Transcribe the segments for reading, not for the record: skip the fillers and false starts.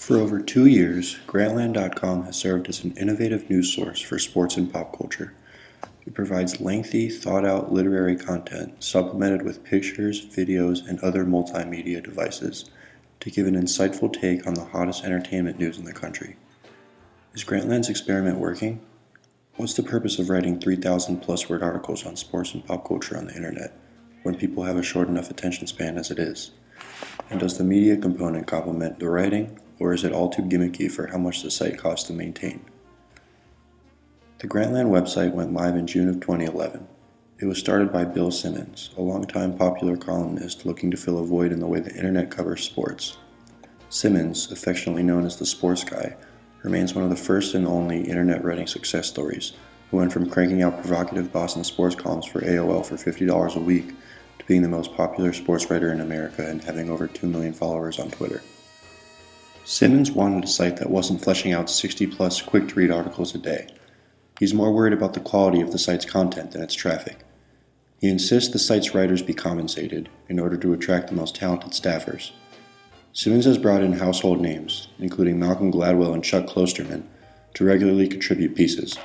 For over 2 years, Grantland.com has served as an innovative news source for sports and pop culture. It provides lengthy, thought-out literary content supplemented with pictures, videos, and other multimedia devices to give an insightful take on the hottest entertainment news in the country. Is Grantland's experiment working? What's the purpose of writing 3,000 plus word articles on sports and pop culture on the internet when people have a short enough attention span as it is? And does the media component complement the writing, or is it all too gimmicky for how much the site costs to maintain? The Grantland website went live in June of 2011. It was started by Bill Simmons, a longtime popular columnist looking to fill a void in the way the internet covers sports. Simmons, affectionately known as the Sports Guy, remains one of the first and only internet writing success stories, who went from cranking out provocative Boston sports columns for AOL for $50 a week to being the most popular sports writer in America and having over 2 million followers on Twitter. Simmons wanted a site that wasn't fleshing out 60-plus quick-to-read articles a day. He's more worried about the quality of the site's content than its traffic. He insists the site's writers be compensated in order to attract the most talented staffers. Simmons has brought in household names, including Malcolm Gladwell and Chuck Klosterman, to regularly contribute pieces.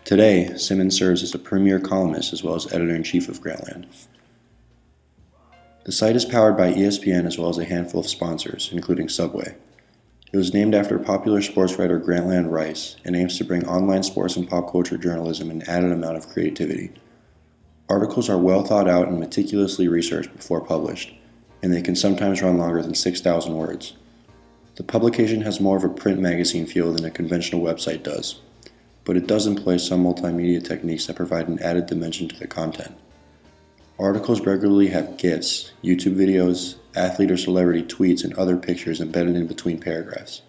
Today, Simmons serves as a premier columnist as well as editor-in-chief of Grantland. The site is powered by ESPN as well as a handful of sponsors, including Subway. It was named after popular sports writer Grantland Rice and aims to bring online sports and pop culture journalism an added amount of creativity. Articles are well thought out and meticulously researched before published, and they can sometimes run longer than 6,000 words. The publication has more of a print magazine feel than a conventional website does, but it does employ some multimedia techniques that provide an added dimension to the content. Articles regularly have GIFs, YouTube videos, athlete or celebrity tweets, and other pictures embedded in between paragraphs.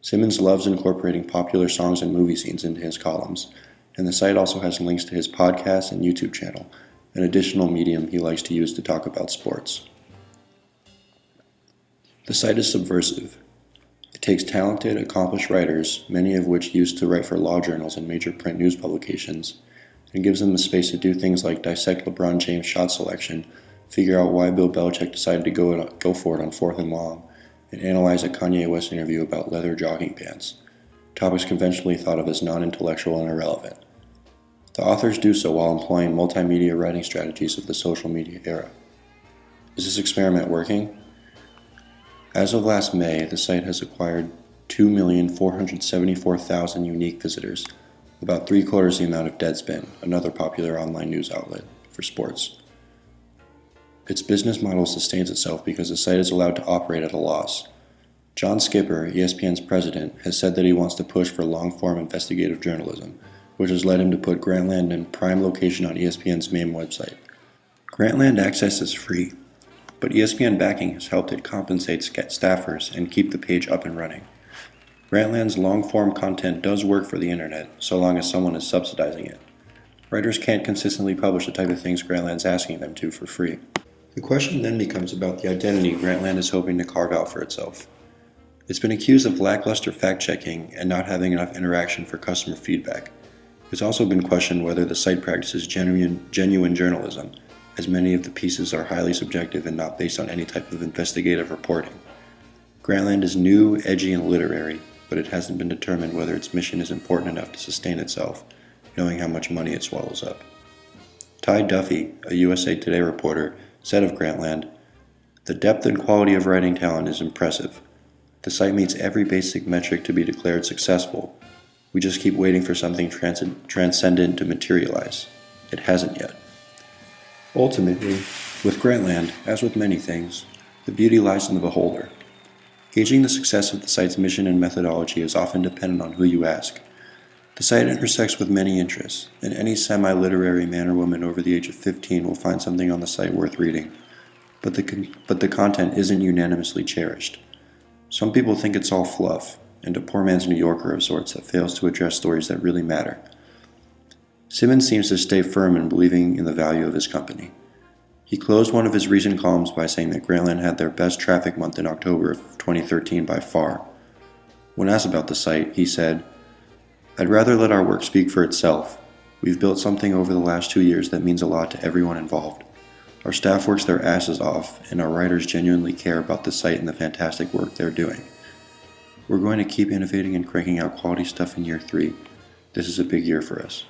Simmons loves incorporating popular songs and movie scenes into his columns, and the site also has links to his podcast and YouTube channel, an additional medium he likes to use to talk about sports. The site is subversive. It takes talented, accomplished writers, many of which used to write for law journals and major print news publications, and gives them the space to do things like dissect LeBron James' shot selection, figure out why Bill Belichick decided to go for it on 4th and long, and analyze a Kanye West interview about leather jogging pants, topics conventionally thought of as non-intellectual and irrelevant. The authors do so while employing multimedia writing strategies of the social media era. Is this experiment working? As of last May, the site has acquired 2,474,000 unique visitors, about 3/4 the amount of Deadspin, another popular online news outlet for sports. Its business model sustains itself because the site is allowed to operate at a loss. John Skipper, ESPN's president, has said that he wants to push for long-form investigative journalism, which has led him to put Grantland in prime location on ESPN's main website. Grantland access is free, but ESPN backing has helped it compensate staffers and keep the page up and running. Grantland's long-form content does work for the internet, so long as someone is subsidizing it. Writers can't consistently publish the type of things Grantland's asking them to for free. The question then becomes about the identity Grantland is hoping to carve out for itself. It's been accused of lackluster fact-checking and not having enough interaction for customer feedback. It's also been questioned whether the site practices genuine journalism, as many of the pieces are highly subjective and not based on any type of investigative reporting. Grantland is new, edgy, and literary, but it hasn't been determined whether its mission is important enough to sustain itself, knowing how much money it swallows up. Ty Duffy, a USA Today reporter, said of Grantland, "The depth and quality of writing talent is impressive. The site meets every basic metric to be declared successful. We just keep waiting for something transcendent to materialize. It hasn't yet." Ultimately, with Grantland, as with many things, the beauty lies in the beholder. Gauging the success of the site's mission and methodology is often dependent on who you ask. The site intersects with many interests, and any semi-literary man or woman over the age of 15 will find something on the site worth reading. But the content isn't unanimously cherished. Some people think it's all fluff, and a poor man's New Yorker of sorts that fails to address stories that really matter. Simmons seems to stay firm in believing in the value of his company. He closed one of his recent columns by saying that Grantland had their best traffic month in October of 2013 by far. When asked about the site, he said, "I'd rather let our work speak for itself. We've built something over the last 2 years that means a lot to everyone involved. Our staff works their asses off, and our writers genuinely care about the site and the fantastic work they're doing. We're going to keep innovating and cranking out quality stuff in year 3. This is a big year for us.